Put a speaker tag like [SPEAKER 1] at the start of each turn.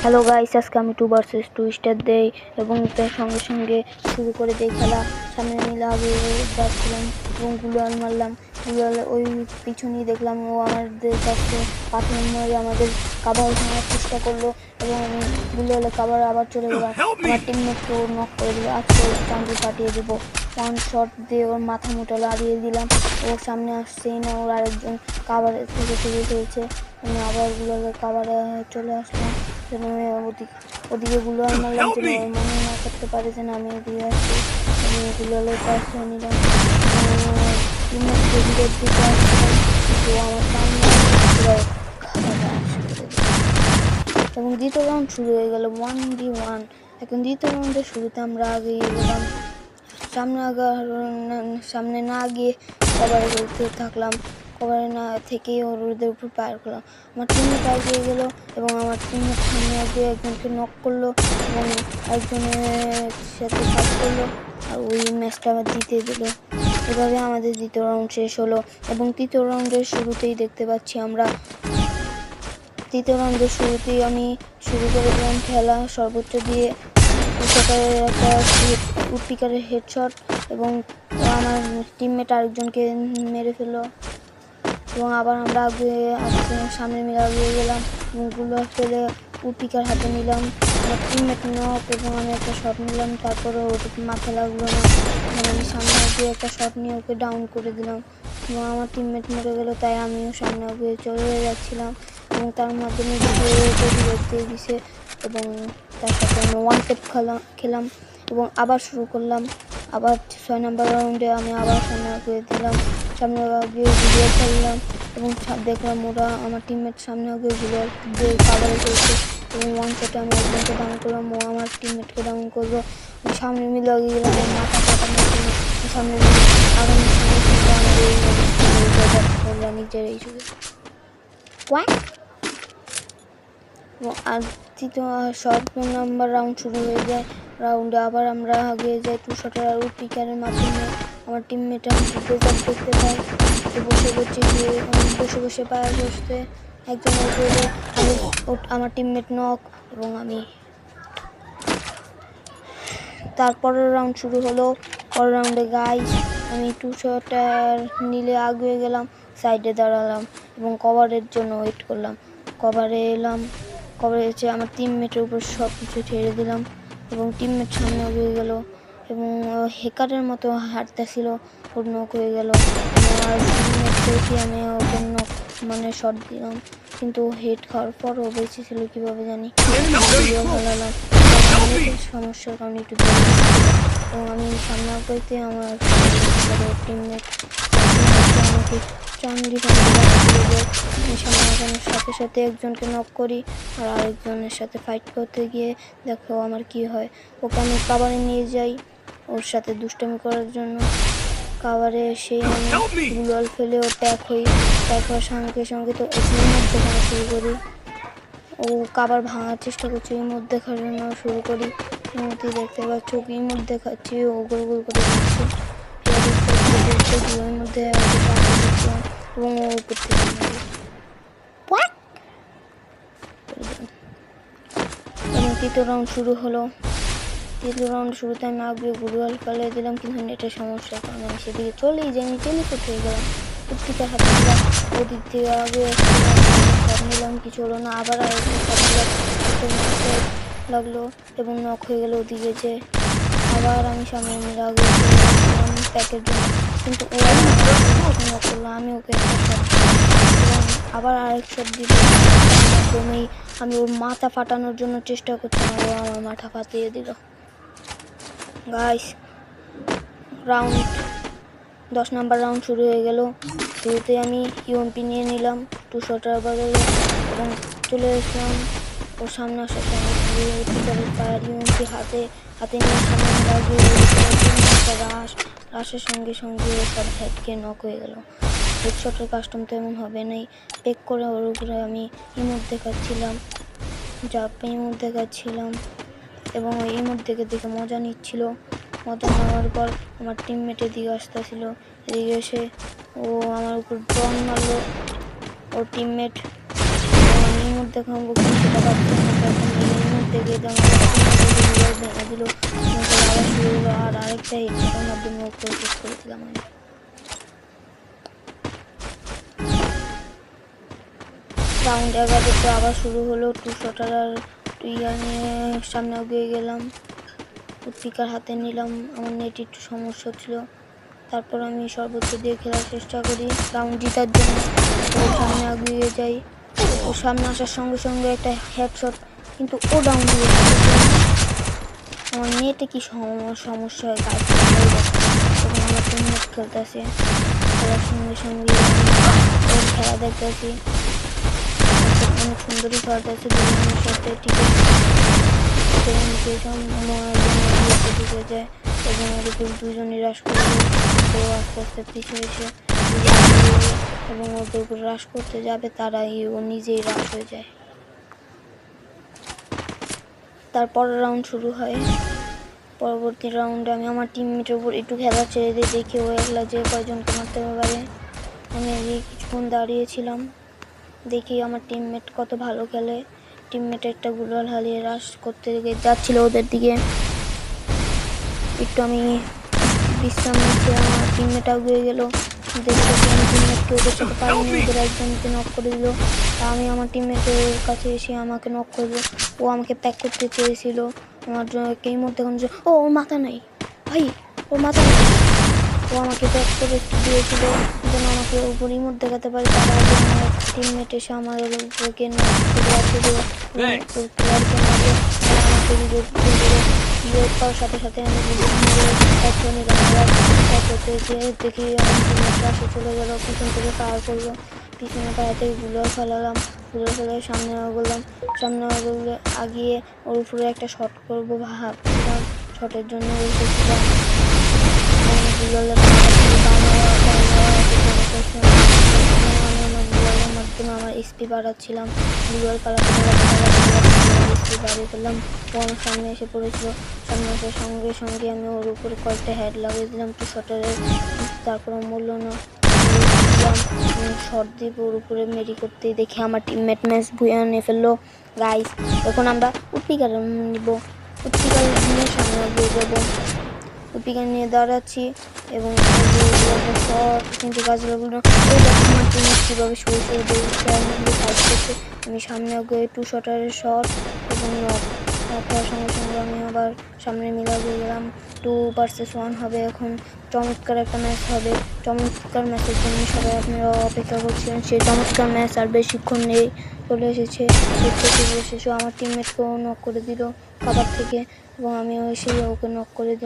[SPEAKER 1] Hello guys, আজকে আমি 2 versus 2 star দেই এবং তার সঙ্গে সঙ্গে শুরু করে দেই খেলা। সামনে মিলে আগে যাচ্ছিলাম এবং গুলাল মারলাম। গুলাল ওই পিছনেই দেখলাম ও আমাদের কাছে পাথর মেরে আমাদের কাভার ভাঙার চেষ্টা করলো এবং আমি গুলালে কাভার আবার চলে গেলাম। আমার টিমমেটকে ওর নক করে দিল। আজকে ওর চান্দি ফাটিয়ে দেবো। ওয়ান শট দিয়ে ওর মাথা মুটা লাড়িয়ে দিলাম। ওর সামনে আসছেই না, ওর আরেকজন কাভার থেকে ফেলছে। আমি আবার গুলালে কাভারে চলে আসলাম। ওদিকে গুলাল মারলাম যেন ওর মনে না করতে পারে যেন আমি এদিকে আসছি। আমি গুলালের কাছে নিলাম এবং দ্বিতীয় রাউন্ড শুরু হয়ে গেল 1v1। এখন দ্বিতীয় রাউন্ডের শুরুতে আমরা আগে গেলাম, সামনে না গিয়ে কভারে খেলতে থাকলাম। কভারে না থেকেই ওদের উপর ফায়ার করলাম। আমার টিমমেট এগিয়ে গেল এবং আমার টিমমেট সামনে গিয়ে একজনকে নক করলো এবং একজনের সাথে ফাইট করলো আর ওই ম্যাচটা আবার জিতে দিল। এভাবে আমাদের দ্বিতীয় রাউন্ড শেষ হলো এবং তৃতীয় রাউন্ডের শুরুতেই দেখতে পাচ্ছি আমরা তৃতীয় রাউন্ডের শুরুতেই আমি শুরু করে দিলাম খেলা সর্বোচ্চ দিয়ে একটা উডপিকারের হেডশট এবং আমার টিমমেট আরেকজনকে মেরে ফেললো এবং আবার আমরা সামনে মিলে এগিয়ে গেলাম এবং গুলো ফেলে উডপিকার হাতে নিলাম। আমার টিমমেট নক এবং আমি একটা শট নিলাম, তারপরে ওর মাথা লাগলো না এবং আমি সামনে গিয়ে একটা শট নিয়ে ওকে ডাউন করে দিলাম এবং আমার টিমমেট মরে গেল, তাই আমিও সামনে গিয়ে চলে যাচ্ছিলাম এবং তার মাধ্যমে দিয়ে দিছে এবং তার সাথে আমি ওয়ান টেপ খেলাম এবং আবার শুরু করলাম। আবার 6 নম্বর রাউন্ডে আমি আবার সামনে গিয়ে দিলাম, সামনে গিয়ে গুলিয়ে ফেললাম এবং দেখলাম ওরা আমার টিমমেট সামনে গিয়ে গুলিয়ে দিয়ে কাভারে চলছে এবং ওয়ান শটে আমি একজনকে ডাউন করলাম, ও আমার টিমমেটকে ডাউন করলো। সামনে মিলে গেলাম মাথা কাটানোর জন্য সামনে আগামী সময় আমার নিজের এই যুগে আর তৃতীয় 7 নম্বর রাউন্ড শুরু হয়ে যায়। রাউন্ডে আবার আমরা এগিয়ে যাই 2 শটের আর উডপিকারের মাধ্যমে। আমার টিমমেট আমি ডেজার্ট দেখতে পাই, বসে পায়ে বসতে একজনের উপরে আমার টিমমেট নক এবং আমি তারপরের রাউন্ড শুরু হলো। পরের রাউন্ডে গাইস আমি 2 শটার নিলে আগে গেলাম, সাইডে দাঁড়ালাম এবং কভারের জন্য ওয়েট করলাম। কভারে এলাম, কভারে এসে আমার টিমমেটের উপর সব কিছু ছেড়ে দিলাম এবং টিমমেট সামনে এগিয়ে গেল এবং হ্যাকারের মতো হাঁটতেছিল, ওর নক হয়ে গেল। আমার টিমমেটকে আমি ওকে নক শট দিলাম কিন্তু হেড খাওয়ার পরও বেঁচে ছিল কীভাবে জানি। হারালাম সমস্যার কারণে একটু এবং আমি সামনে করতে আমার টিমমেট আমাকে চান্দি সাথে সাথে একজনকে নক করি আর আরেকজনের সাথে ফাইট করতে গিয়ে দেখো আমার কি হয়। ওকে আমি কাভারে নিয়ে যাই ওর সাথে দুষ্টামি করার জন্য। কাভারে সেই আমি গুলাল ফেলে ও ট্যাগ হওয়ার সঙ্গে সঙ্গে তো ওর মধ্যে খাওয়া শুরু করি। ও কাভার ভাঙার চেষ্টা করছে, এর মধ্যে খাওয়ানো শুরু করি। দেখতে পাচ্ছ এর মধ্যে খাচ্ছি, ও গোল গোল করে দিচ্ছে এর মধ্যে এবং ও তৃতীয় রাউন্ড শুরু হলো। তৃতীয় রাউন্ড শুরুতে আমি আগে গুলাল ফেলে দিলাম কিন্তু নেটের সমস্যার কারণে আমি সেদিকে চলেই যাইনি, টেলিপোর্ট হয়ে গেলাম। উডপিকার হাতে দিলাম, ওদিক থেকে আগে নিলাম, কিছু হলো না। আবার লাগলো এবং নক হয়ে গেল ওদিকে যে। আবার আমি সামনে মিলে আগে প্যাকের জন্য কিন্তু ও নক করলো, আমি ওকে একটা শট এবং আবার আরেক শট দিল। মাধ্যমেই আমি ওর মাথা ফাটানোর জন্য চেষ্টা করছিলাম, ও আমার মাথা ফাটিয়ে দিল। গাইস রাউন্ড 10 নম্বর রাউন্ড শুরু হয়ে গেল। শুরুতে আমি ইউএমপি নিয়ে নিলাম 2 শটার বদলে এবং চলে আসলাম ওর সামনে আসার সঙ্গে ফায়ার ইউএমপি হাতে নিয়ে সামনে লাগিয়ে রাশের সঙ্গে সঙ্গে সব হেডকে নক হয়ে গেল। হেডশটের কাস্টম তো এমন হবে নাই, পেক করে ওর উপরে আমি ইমোট দেখাচ্ছিলাম এবং ওই ইমোট দেখে মজা নিচ্ছিল। মজা নেওয়ার পর আমার টিমমেটের দিকে আসতেছিল, এদিকে এসে ও আমার উপর ড্রোন মারলো। ওর টিমমেট ইমোট দেখাবো সেটা পাচ্ছি একটা হেডশটের মাধ্যমে ওকে শেষ করে দিলাম আমি। রাউন্ড 11 আবার শুরু হলো। 2 শটার আর ইয়ার নিয়ে সামনে এগিয়ে গেলাম। উৎপিকার হাতে নিলাম, আমার নেট একটু সমস্যা ছিল। তারপর আমি সর্বোচ্চ দিয়ে খেলার চেষ্টা করি রাউন্ড জেতার জন্য। ওর সামনে এগিয়ে যাই, ওর সামনে আসার সঙ্গে সঙ্গে একটা হেডশট, কিন্তু ও ডাউন দিয়ে আমার নেটে কি সমস্যা হয় গাছ হয়ে যাচ্ছে। এবং আমার টিমমেট খেলতেছে, খেলার সঙ্গে সঙ্গে ওর খেলা দেখতেছি, অনেক সুন্দরই খেলতেছে দুজনের সাথে। ঠিক আছে, ঢুকে যায় এবং ওর উপর দুজনই হ্রাস করে দেয়। তো আস্তে আস্তে পিছু এসে এবং ওদের উপর হ্রাস করতে যাবে, তারাই ও নিজেই হ্রাস হয়ে যায়। তারপরের রাউন্ড শুরু হয়। পরবর্তী রাউন্ডে আমি আমার টিমমেটের উপর একটু খেলা ছেড়ে দিয়ে দেখি ও একলা যে কয়জনকে মারতে পারে। আমি কিছুক্ষণ দাঁড়িয়েছিলাম, দেখি আমার টিমমেট কত ভালো খেলে। টিমমেট একটা গুলাল হারিয়ে হ্রাস করতে যাচ্ছিল ওদের দিকে। একটু আমি বিশ্রাম নিচ্ছিলাম, আমার টিমমেট এগিয়ে গেল। দেখতে আমি টিমমেটকে ওদের সাথে পারিনি, ওদের একজনকে নক করে দিল। আমি আমার টিমমেটের কাছে এসে আমাকে নক করলো। ও আমাকে প্যাক করতে চেয়েছিল আমার জন্য। এই মধ্যে ও ওর মাথা নাই ভাই, ওর মাথা নেই। ও আমাকে প্যাক করে দিয়েছিল যেন আমাকে উপর ইমোট দেখাতে পারে। তার আগে আমার টিমমেট এসে আমার উপরকে নক করে রাখছিল। ওর প্লেয়ারকে মারলো, আমাকে রিলোড করার সাথে সাথে আমি দেখি আমার টিমমেট রাশে চলে গেল, পিছন থেকে ফায়ার করলো। পিছনে পায়ে থেকে গুলো ফেলালাম, গুলো ফেলে সামনে এগোলাম। সামনে এগোলে আগিয়ে ওর উপরে একটা শট করবো ভাবছিলাম। শটের জন্য মাধ্যমে আমার এসপি বাড়াচ্ছিলাম। গুগল এসপি বাড়িয়ে ফেললাম। ও আমার সামনে এসে পড়েছিল। সামনে আসার সঙ্গে সঙ্গে আমি ওর উপরে কয়েকটা হেড লাগিয়ে দিলাম 2 শটারের। তারপর মূল্য না শর্ট দিয়ে ওর উপরে মেরি করতেই দেখি আমার টিমমেট ম্যাচ ভুয়া নিয়ে ফেললো। গাইস, এখন আমরা উৎপিকার নিব, উৎপিকার নিয়ে সামনে এগিয়ে যাবো। উৎপিকার নিয়ে দাঁড়াচ্ছি এবং শর্ট কিন্তু কাজ লাগলো। ওই দেখো আমার টিমমেট কীভাবে সরে সরে ফাইট করছে। আমি সামনে এগিয়ে 2 শটারের শট এবং নক হওয়ার সঙ্গে সঙ্গে আমি আবার সামনে মিলাতে গেলাম। 2 ভার্সেস 1 হবে এখন। চমৎকার একটা ম্যাচ হবে। চমৎকার ম্যাচের জন্য সবাই আপনারা অপেক্ষা করছিলেন। সেই চমৎকার ম্যাচ আর বেশিক্ষণ নেই, চলে এসেছে। আমার টিমমেটকেও নক করে দিল খাবার থেকে এবং আমিও এসে ওকে নক করে দিলাম।